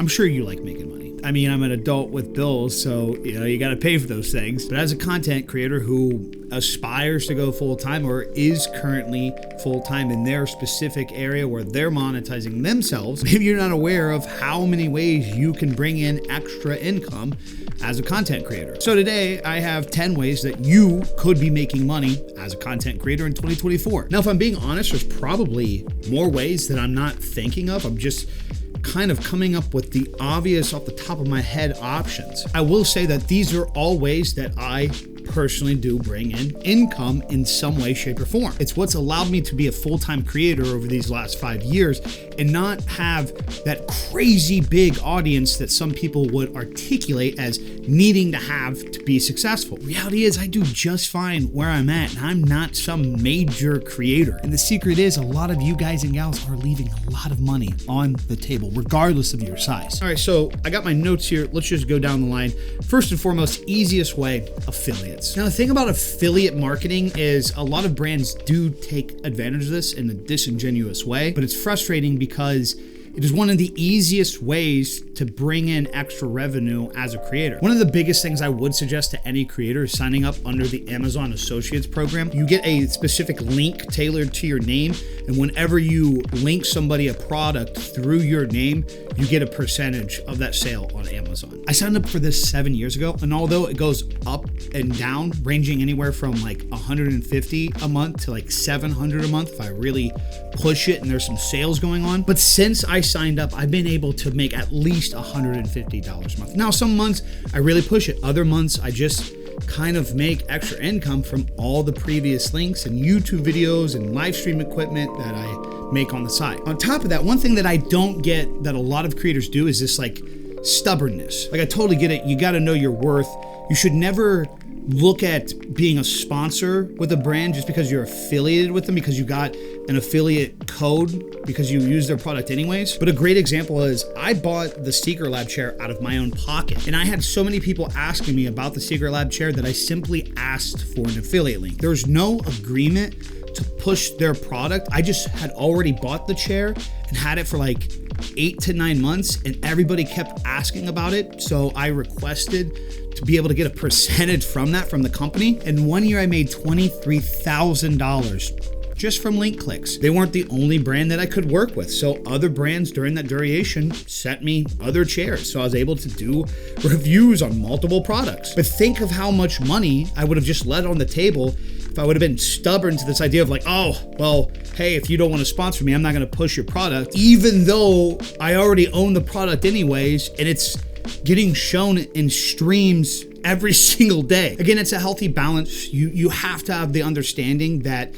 I'm sure you like making money. I mean, I'm an adult with bills, so you got to pay for those things. But as a content creator who aspires to go full-time or is currently full-time in their specific area where they're monetizing themselves, maybe you're not aware of how many ways you can bring in extra income as a content creator. So today I have 10 ways that you could be making money as a content creator in 2024. Now, if I'm being honest, there's probably more ways that I'm not thinking of. I'm just kind of coming up with the obvious off the top of my head options. I will say that these are all ways that I personally do bring in income in some way, shape, or form. It's what's allowed me to be a full-time creator over these last 5 years and not have that crazy big audience that some people would articulate as needing to have to be successful. Reality is I do just fine where I'm at, and I'm not some major creator. And the secret is a lot of you guys and gals are leaving a lot of money on the table, regardless of your size. All right, so I got my notes here. Let's just go down the line. First and foremost, easiest way, affiliates. Now, the thing about affiliate marketing is a lot of brands do take advantage of this in a disingenuous way, but it's frustrating because it is one of the easiest ways to bring in extra revenue as a creator. One of the biggest things I would suggest to any creator is signing up under the Amazon Associates program. You get a specific link tailored to your name, and whenever you link somebody a product through your name, you get a percentage of that sale on Amazon. I signed up for this 7 years ago, and although it goes up and down, ranging anywhere from like 150 a month to like 700 a month if I really push it and there's some sales going on. But since I signed up, I've been able to make at least $150 a month. Now, some months I really push it. Other months I just kind of make extra income from all the previous links and YouTube videos and live stream equipment that I make on the side. On top of that, one thing that I don't get that a lot of creators do is this like stubbornness. Like, I totally get it. You got to know your worth. You should never look at being a sponsor with a brand just because you're affiliated with them, because you got an affiliate code, because you use their product anyways. But a great example is I bought the Secret Lab chair out of my own pocket, and I had so many people asking me about the Secret Lab chair that I simply asked for an affiliate link. There's no agreement to push their product. I just had already bought the chair and had it for like 8 to 9 months, and everybody kept asking about it. So I requested to be able to get a percentage from that from the company. And 1 year I made $23,000 just from link clicks. They weren't the only brand that I could work with. So other brands during that duration sent me other chairs. So I was able to do reviews on multiple products. But think of how much money I would have just let on the table if I would have been stubborn to this idea of like, oh, well, hey, if you don't want to sponsor me, I'm not going to push your product, even though I already own the product anyways, and it's getting shown in streams every single day. Again, it's a healthy balance. You have to have the understanding that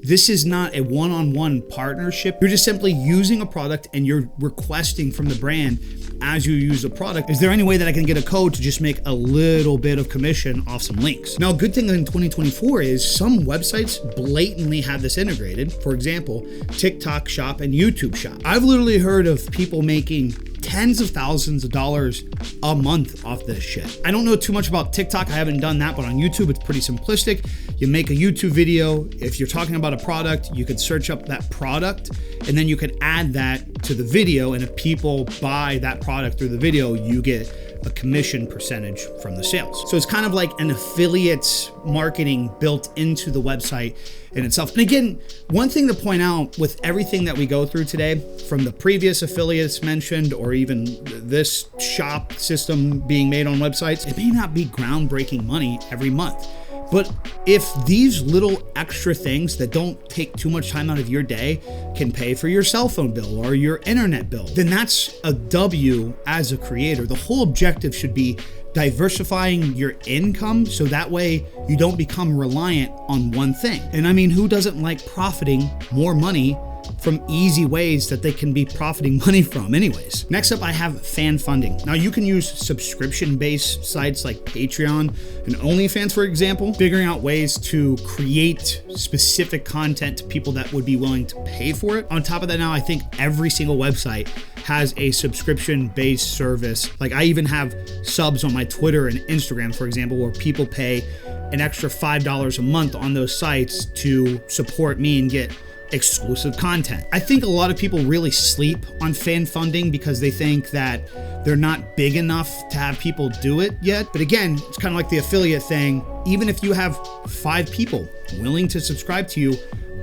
this is not a one-on-one partnership. You're just simply using a product and you're requesting from the brand as you use the product, is there any way that I can get a code to just make a little bit of commission off some links? Now, a good thing in 2024 is some websites blatantly have this integrated. For example, TikTok Shop and YouTube Shop. I've literally heard of people making tens of thousands of dollars a month off this shit. I don't know too much about TikTok. I haven't done that, but on YouTube, it's pretty simplistic. You make a YouTube video. If you're talking about a product, you could search up that product, and then you can add that to the video. And if people buy that product through the video, you get a commission percentage from the sales. So it's kind of like an affiliate marketing built into the website in itself. And again, one thing to point out with everything that we go through today, from the previous affiliates mentioned, or even this shop system being made on websites, it may not be groundbreaking money every month. But if these little extra things that don't take too much time out of your day can pay for your cell phone bill or your internet bill, then that's a W as a creator. The whole objective should be diversifying your income so that way you don't become reliant on one thing. And I mean, who doesn't like profiting more money from easy ways that they can be profiting money from anyways? Next up, I have fan funding. Now, you can use subscription-based sites like Patreon and OnlyFans, for example, figuring out ways to create specific content to people that would be willing to pay for it. On top of that, now I think every single website has a subscription-based service. Like, I even have subs on my Twitter and Instagram, for example, where people pay an extra $5 a month on those sites to support me and get exclusive content. I think a lot of people really sleep on fan funding because they think that they're not big enough to have people do it yet. But again, it's kind of like the affiliate thing. Even if you have 5 people willing to subscribe to you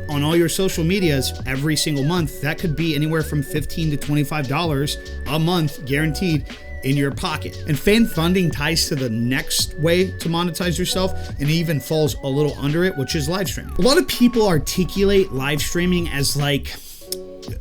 on all your social medias every single month, that could be anywhere from $15 to $25 a month guaranteed in your pocket. And fan funding ties to the next way to monetize yourself and even falls a little under it, which is live streaming. A lot of people articulate live streaming as like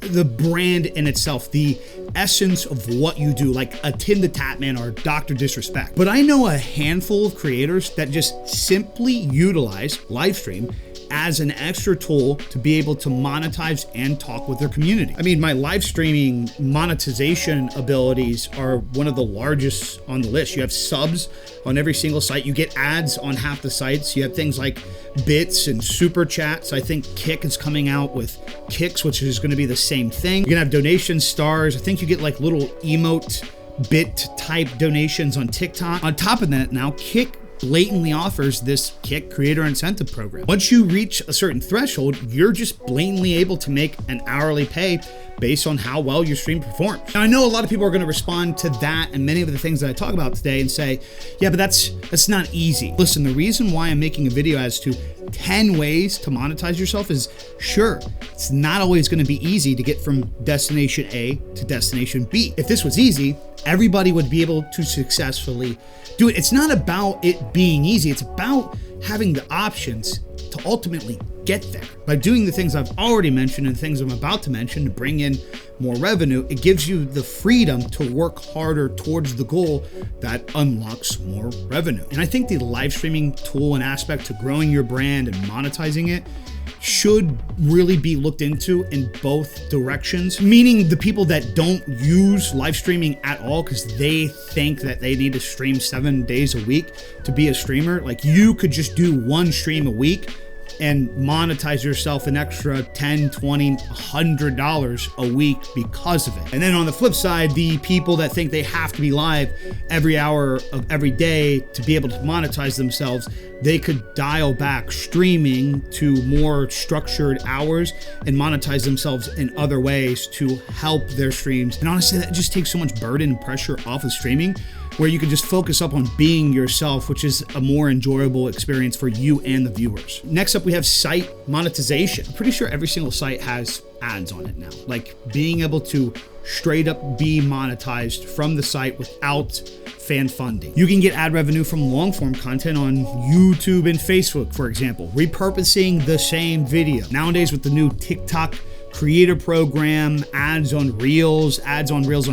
the brand in itself, the essence of what you do, like a Tim the Tatman or Dr. Disrespect. But I know a handful of creators that just simply utilize live stream as an extra tool to be able to monetize and talk with their community. I mean, my live streaming monetization abilities are one of the largest on the list. You have subs on every single site. You get ads on half the sites. You have things like bits and super chats. I think Kick is coming out with Kicks, which is going to be the same thing. You're going to have donation stars. I think you get like little emote bit type donations on TikTok. On top of that, now Kick blatantly offers this Kick creator incentive program. Once you reach a certain threshold, you're just blatantly able to make an hourly pay based on how well your stream performs. Now, I know a lot of people are going to respond to that and many of the things that I talk about today and say, yeah, but that's not easy. Listen, the reason why I'm making a video as to 10 ways to monetize yourself is, sure, it's not always going to be easy to get from destination A to destination B. If this was easy, everybody would be able to successfully do it. It's not about it being easy. It's about having the options to ultimately get there. By doing the things I've already mentioned and things I'm about to mention to bring in more revenue, it gives you the freedom to work harder towards the goal that unlocks more revenue. And I think the live streaming tool and aspect to growing your brand and monetizing it should really be looked into in both directions, meaning the people that don't use live streaming at all because they think that they need to stream 7 days a week to be a streamer. Like, you could just do one stream a week and monetize yourself an extra $10, $20, $100 a week because of it. And then on the flip side, the people that think they have to be live every hour of every day to be able to monetize themselves, they could dial back streaming to more structured hours and monetize themselves in other ways to help their streams. And honestly, that just takes so much burden and pressure off of streaming, where you can just focus up on being yourself, which is a more enjoyable experience for you and the viewers. Next up, we have site monetization. I'm pretty sure every single site has ads on it now. Like, being able to straight up be monetized from the site without fan funding. You can get ad revenue from long form content on YouTube and Facebook, for example, repurposing the same video. Nowadays, with the new TikTok creator program, ads on Reels on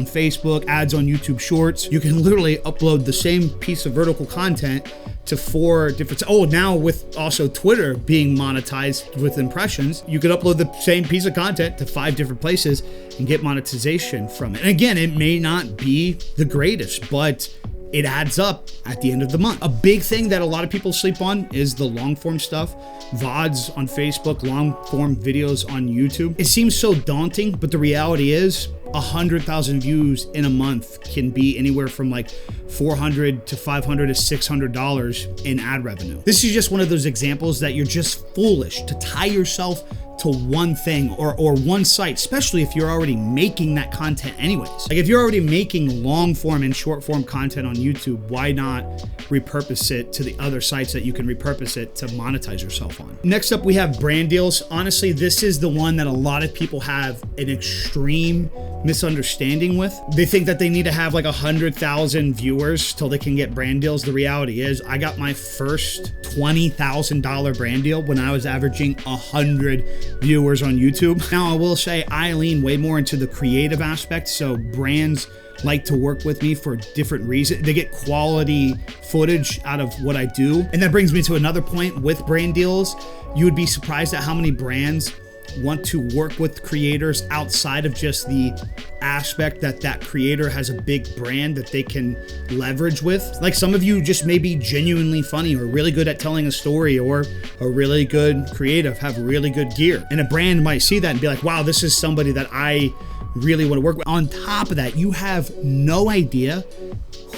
Facebook, ads on YouTube Shorts. You can literally upload the same piece of vertical content to 4 different, now with also Twitter being monetized with impressions, you could upload the same piece of content to 5 different places and get monetization from it. And again, it may not be the greatest, but it adds up at the end of the month. A big thing that a lot of people sleep on is the long form stuff. VODs on Facebook, long form videos on YouTube. It seems so daunting, but the reality is 100,000 views in a month can be anywhere from like $400 to $500 to $600 in ad revenue. This is just one of those examples that you're just foolish to tie yourself to one thing or one site, especially if you're already making that content anyways. Like, if you're already making long form and short form content on YouTube, why not repurpose it to the other sites that you can repurpose it to monetize yourself on? Next up, we have brand deals. Honestly, this is the one that a lot of people have an extreme misunderstanding with. They think that they need to have like 100,000 viewers till they can get brand deals. The reality is, I got my first $20,000 brand deal when I was averaging 100 viewers on YouTube. Now, I will say I lean way more into the creative aspect, so brands like to work with me for different reasons. They get quality footage out of what I do. And that brings me to another point with brand deals. You would be surprised at how many brands want to work with creators outside of just the aspect that that creator has a big brand that they can leverage with. Like, some of you just may be genuinely funny or really good at telling a story, or a really good creative, have really good gear. And a brand might see that and be like, wow, this is somebody that I really want to work with. On top of that, you have no idea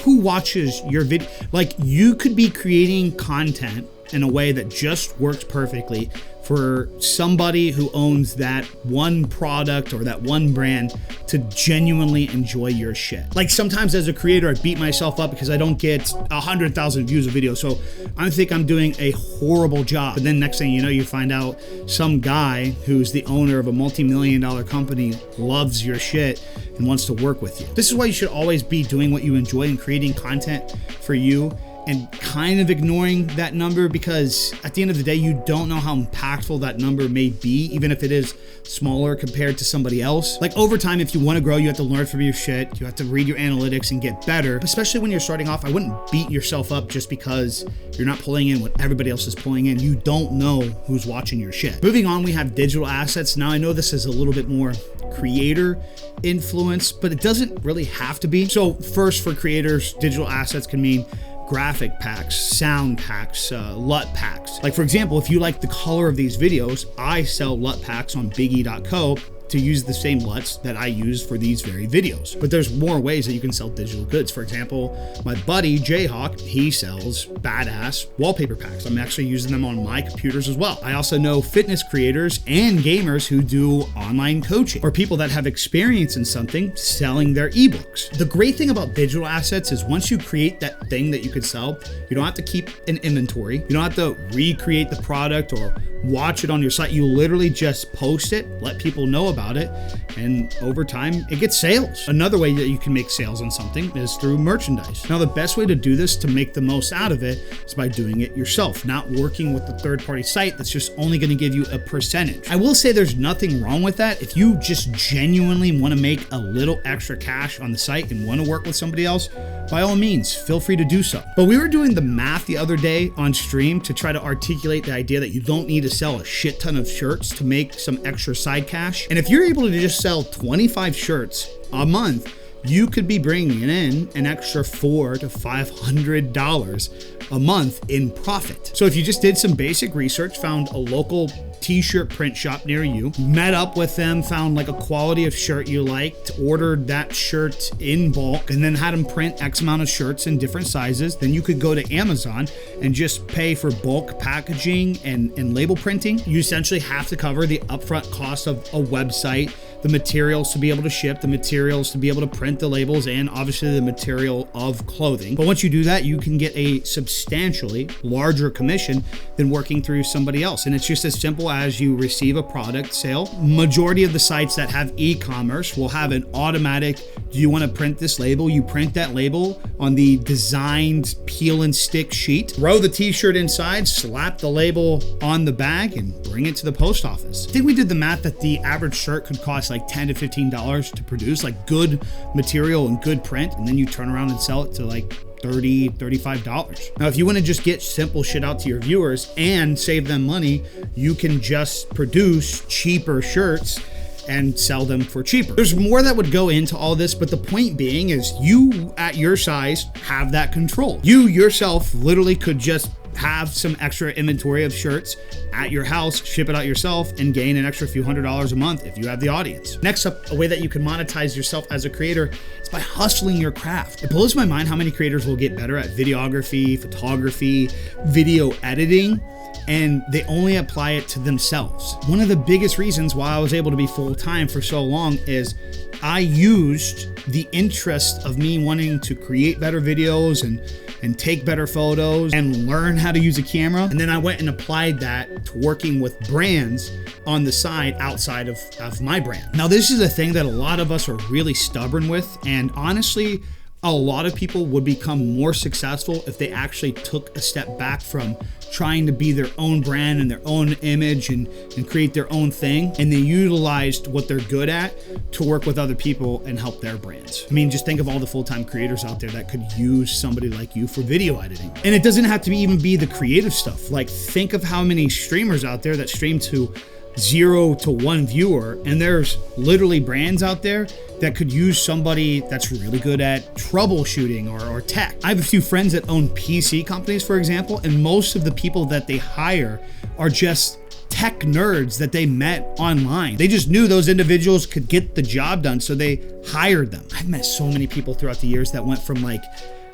who watches your video. Like, you could be creating content in a way that just works perfectly for somebody who owns that one product or that one brand to genuinely enjoy your shit. Like sometimes as a creator, I beat myself up because I don't get 100,000 views a video. So I think I'm doing a horrible job. But then next thing you know, you find out some guy who's the owner of a multi-million-dollar company loves your shit and wants to work with you. This is why you should always be doing what you enjoy and creating content for you, and kind of ignoring that number, because at the end of the day, you don't know how impactful that number may be, even if it is smaller compared to somebody else. Like over time, if you want to grow, you have to learn from your shit. You have to read your analytics and get better. Especially when you're starting off, I wouldn't beat yourself up just because you're not pulling in what everybody else is pulling in. You don't know who's watching your shit. Moving on, we have digital assets. Now I know this is a little bit more creator influence, but it doesn't really have to be. So first, for creators, digital assets can mean graphic packs, sound packs, LUT packs. Like for example, if you like the color of these videos, I sell LUT packs on biggie.co to use the same LUTs that I use for these very videos. But there's more ways that you can sell digital goods. For example, my buddy Jayhawk, he sells badass wallpaper packs. I'm actually using them on my computers as well. I also know fitness creators and gamers who do online coaching, or people that have experience in something selling their ebooks. The great thing about digital assets is once you create that thing that you could sell, you don't have to keep an inventory. You don't have to recreate the product or watch it on your site. You literally just post it, let people know about it, and over time it gets sales. Another way that you can make sales on something is through merchandise. Now the best way to do this to make the most out of it is by doing it yourself, not working with a third-party site that's just only going to give you a percentage. I will say there's nothing wrong with that. If you just genuinely want to make a little extra cash on the site and want to work with somebody else, by all means, feel free to do so. But we were doing the math the other day on stream to try to articulate the idea that you don't need to sell a shit ton of shirts to make some extra side cash. And if you're able to just sell 25 shirts a month, you could be bringing in an extra $400 to $500 a month in profit. So if you just did some basic research, found a local t-shirt print shop near you, met up with them, found like a quality of shirt you liked, ordered that shirt in bulk, and then had them print X amount of shirts in different sizes, then you could go to Amazon and just pay for bulk packaging and label printing. You essentially have to cover the upfront cost of a website, the materials to be able to ship, the materials to be able to print the labels, and obviously the material of clothing. But once you do that, you can get a substantially larger commission than working through somebody else. And it's just as simple as you receive a product sale. Majority of the sites that have e-commerce will have an automatic, do you want to print this label? You print that label on the designed peel and stick sheet, throw the t-shirt inside, slap the label on the bag, and bring it to the post office. I think we did the math that the average shirt could cost like $10 to $15 to produce, like good material and good print, and then you turn around and sell it to like $30, $35. Now, if you want to just get simple shit out to your viewers and save them money, you can just produce cheaper shirts and sell them for cheaper. There's more that would go into all this, but the point being is you at your size have that control. You yourself literally could just have some extra inventory of shirts at your house, ship it out yourself, and gain an extra few $100s a month if you have the audience. Next up, a way that you can monetize yourself as a creator is by hustling your craft. It blows my mind how many creators will get better at videography, photography, video editing, and they only apply it to themselves. One of the biggest reasons why I was able to be full-time for so long is I used the interest of me wanting to create better videos and take better photos and learn how to use a camera. And then I went and applied that to working with brands on the side outside of my brand. Now, this is a thing that a lot of us are really stubborn with. And honestly, a lot of people would become more successful if they actually took a step back from trying to be their own brand and their own image and create their own thing, and they utilized what they're good at to work with other people and help their brands. I mean, just think of all the full-time creators out there that could use somebody like you for video editing. And it doesn't have to even be the creative stuff. Like, think of how many streamers out there that stream to 0 to 1 viewer, and there's literally brands out there that could use somebody that's really good at troubleshooting or tech. I have a few friends that own PC companies, for example, and most of the people that they hire are just tech nerds that they met online. They just knew those individuals could get the job done, so they hired them. I've met so many people throughout the years that went from like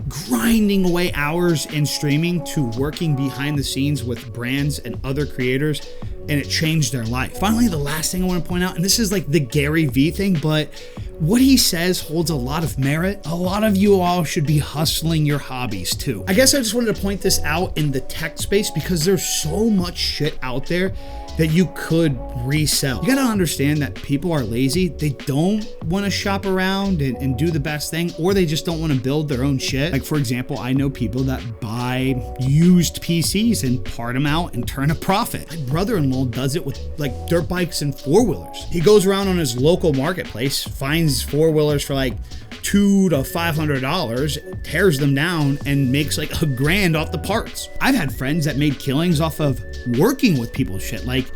grinding away hours in streaming to working behind the scenes with brands and other creators and it changed their life. Finally, the last thing I want to point out, and this is like the Gary Vee thing, but what he says holds a lot of merit. A lot of you all should be hustling your hobbies too. I guess I just wanted to point this out in the tech space because there's so much shit out there that you could resell. You gotta understand that people are lazy. They don't want to shop around and do the best thing, or they just don't want to build their own shit. Like, for example, I know people that buy used PCs and part them out and turn a profit. My brother-in-law does it with like dirt bikes and four-wheelers. He goes around on his local marketplace, finds four-wheelers for like $200 to $500, tears them down and makes like $1,000 off the parts. I've had friends that made killings off of working with people's shit, like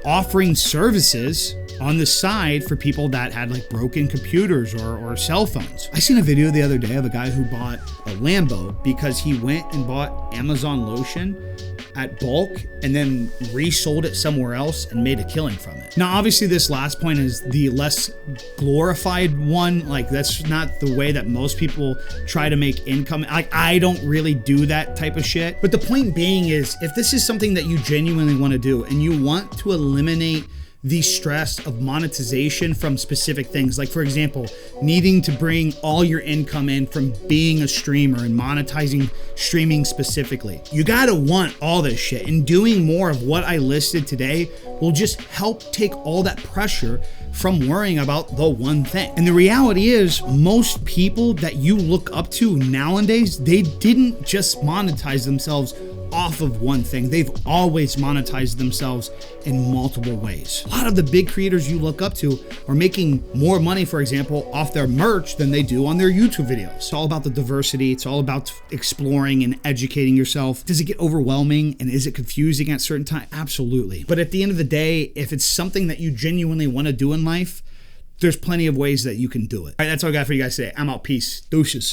offering services on the side for people that had like broken computers or cell phones. I seen a video the other day of a guy who bought a Lambo because he went and bought Amazon lotion at bulk and then resold it somewhere else and made a killing from it. Now, obviously this last point is the less glorified one. Like, that's not the way that most people try to make income. Like, I don't really do that type of shit. But the point being is, if this is something that you genuinely want to do and you want to eliminate the stress of monetization from specific things, like for example, needing to bring all your income in from being a streamer and monetizing streaming specifically. You gotta want all this shit, and doing more of what I listed today will just help take all that pressure from worrying about the one thing. And the reality is, most people that you look up to nowadays, they didn't just monetize themselves off of one thing. They've always monetized themselves in multiple ways. A lot of the big creators you look up to are making more money, for example, off their merch than they do on their YouTube videos. It's all about the diversity. It's all about exploring and educating yourself. Does it get overwhelming and is it confusing at certain times? Absolutely. But at the end of the day, if it's something that you genuinely want to do in life, there's plenty of ways that you can do it. All right, that's all I got for you guys today. I'm out. Peace. Deuces.